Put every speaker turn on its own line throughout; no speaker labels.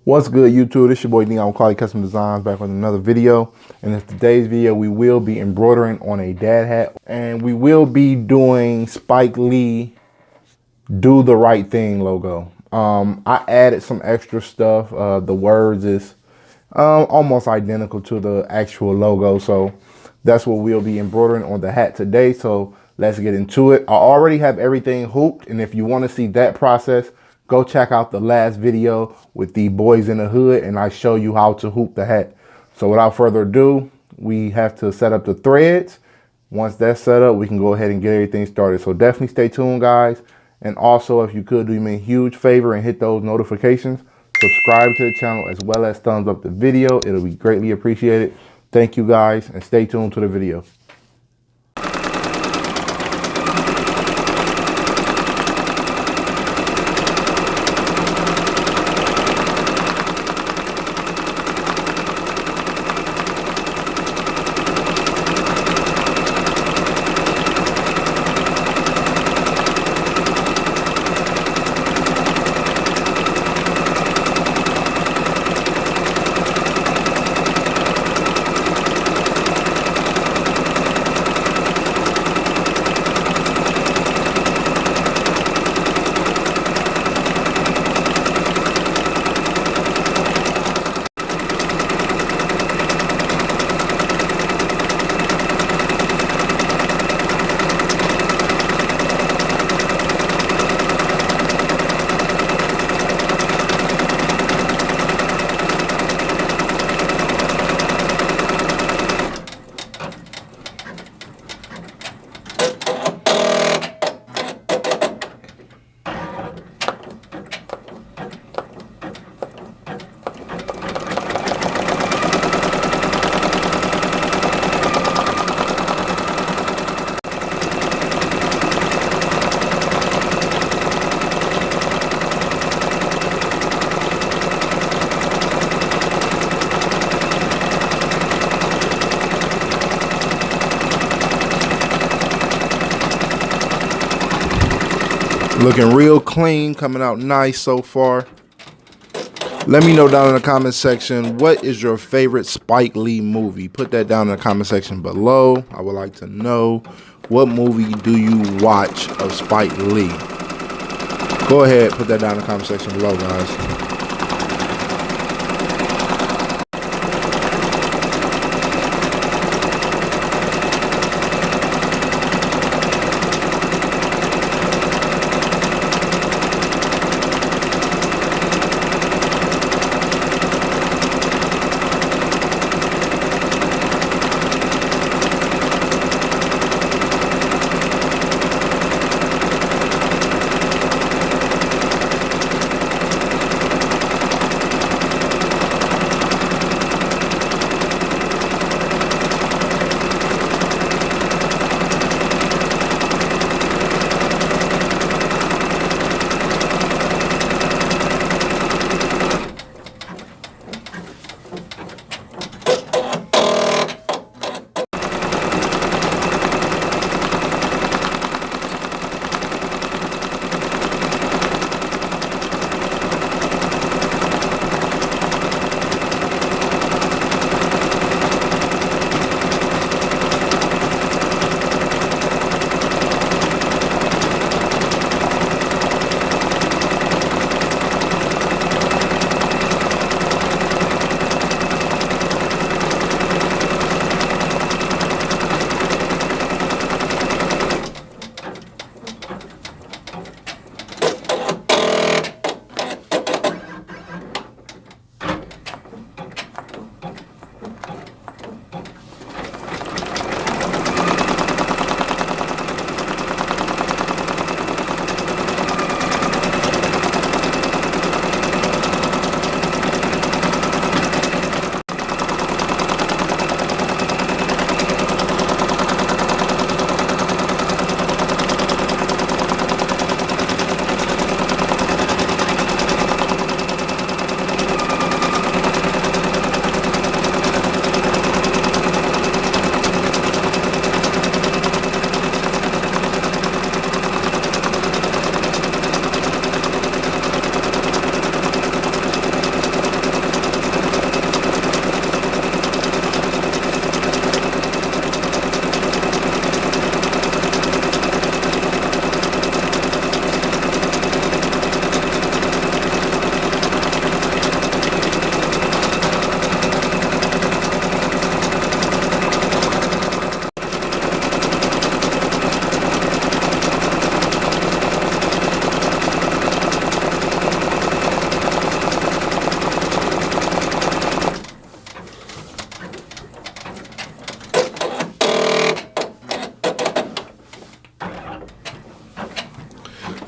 What's good, YouTube? This your boy D. I'm Quality Custom Designs back with another video. And in today's video, we will be embroidering on a dad hat, and we will be doing Spike Lee "Do the Right Thing" logo. I added some extra stuff. The words is almost identical to the actual logo, so that's what we'll be embroidering on the hat today. So let's get into it. I already have everything hooped, and if you want to see that process, go check out the last video with the boys in the hood, and I show you how to hoop the hat. So without further ado, we have to set up the threads. Once that's set up, we can go ahead and get everything started. So definitely stay tuned, guys. And also, if you could do me a huge favor and hit those notifications, subscribe to the channel, as well as thumbs up the video. It'll be greatly appreciated. Thank you, guys, and stay tuned to the video. Looking real clean, coming out nice so far. Let me know down in the comment section, what is your favorite Spike Lee movie? Put that down in the comment section below. I would like to know, what movie do you watch of Spike Lee? Go ahead, put that down in the comment section below, guys.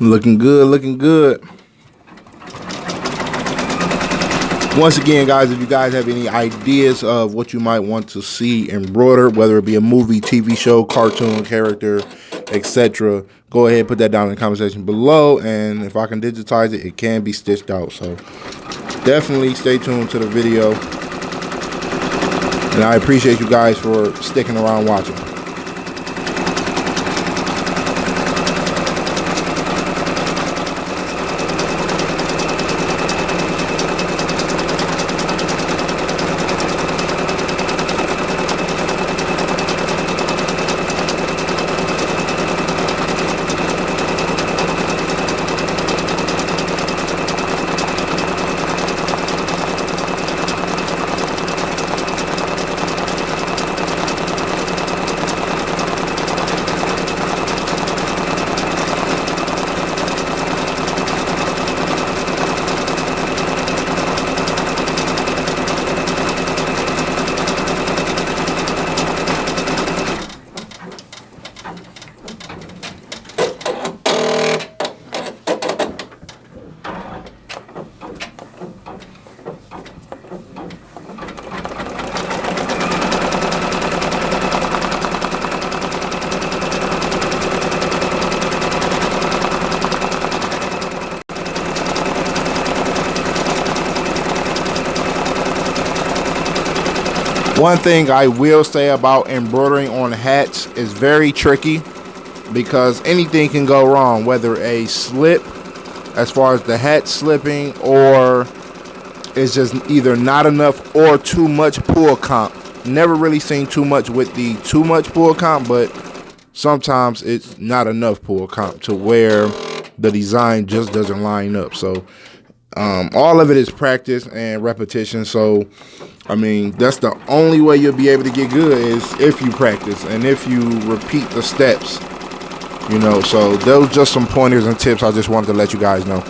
Looking good, looking good. Once again, guys, if you guys have any ideas of what you might want to see embroidered, whether it be a movie, TV show, cartoon character, etc., go ahead and put that down in the comment section below. And if I can digitize it, it can be stitched out. So definitely stay tuned to the video. And I appreciate you guys for sticking around watching. One thing I will say about embroidering on hats is very tricky because anything can go wrong, whether a slip as far as the hat slipping, or it's just either not enough or too much pull comp. Never really seen too much with the too much pull comp, but sometimes it's not enough pull comp to where the design just doesn't line up. So all of it is practice and repetition. So I mean, that's the only way you'll be able to get good is if you practice and if you repeat the steps, you know. So those just some pointers and tips I just wanted to let you guys know.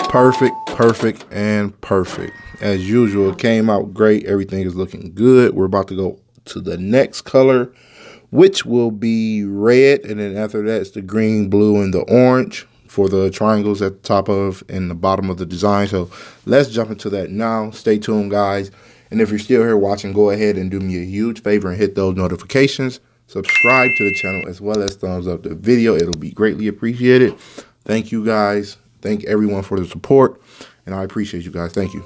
Perfect, perfect, and perfect. As usual, it came out great. Everything is looking good. We're about to go to the next color, which will be red. And then after that, it's the green, blue, and the orange for the triangles at the top of and the bottom of the design. So let's jump into that now. Stay tuned, guys. And if you're still here watching, go ahead and do me a huge favor and hit those notifications. Subscribe to the channel as well as thumbs up the video. It'll be greatly appreciated. Thank you, guys. Thank everyone for the support, and I appreciate you guys. Thank you.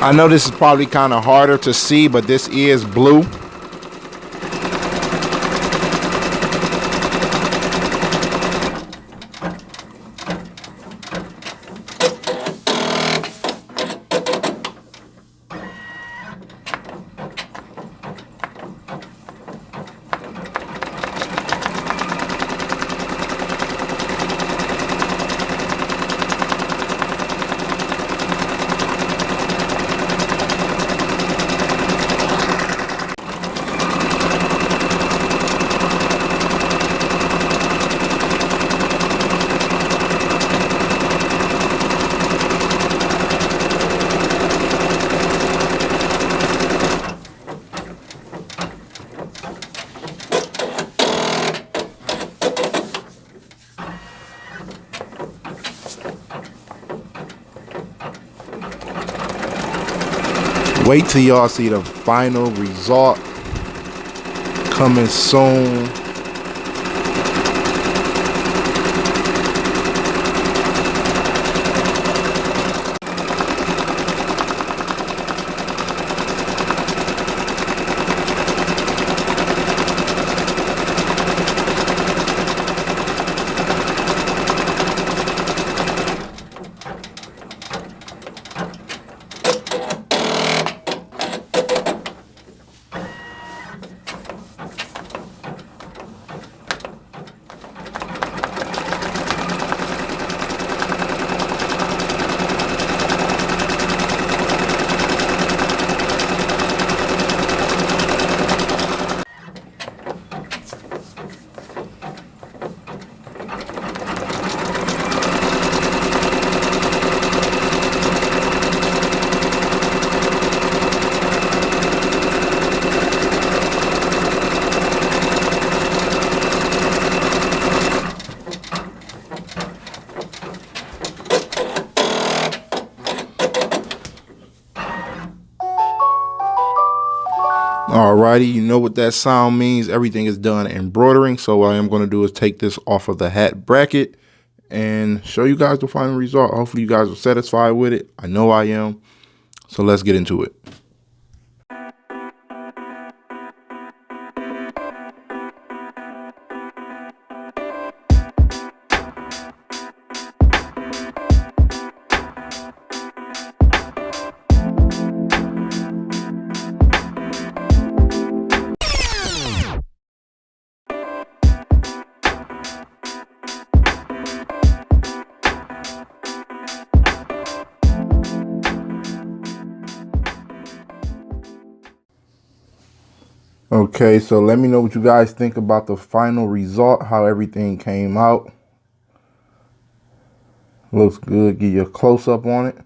I know this is probably kind of harder to see, but this is blue. Wait till y'all see the final result coming soon. Alrighty, you know what that sound means. Everything is done embroidering. So what I am going to do is take this off of the hat bracket and show you guys the final result. Hopefully you guys are satisfied with it. I know I am. So let's get into it. Okay, so let me know what you guys think about the final result, how everything came out. Looks good. Give you a close-up on it.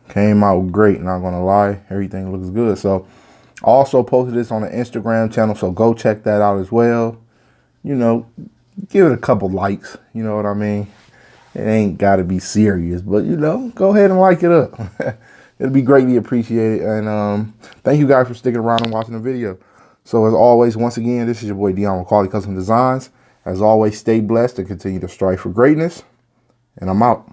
Came out great, not gonna lie. Everything looks good. So I also posted this on the Instagram channel, so go check that out as well. You know, give it a couple likes, you know what I mean? It ain't got to be serious, but, you know, go ahead and like it up. It'll be greatly appreciated. And thank you guys for sticking around and watching the video. So as always, once again, this is your boy Dion with Quality Custom Designs. As always, stay blessed and continue to strive for greatness. And I'm out.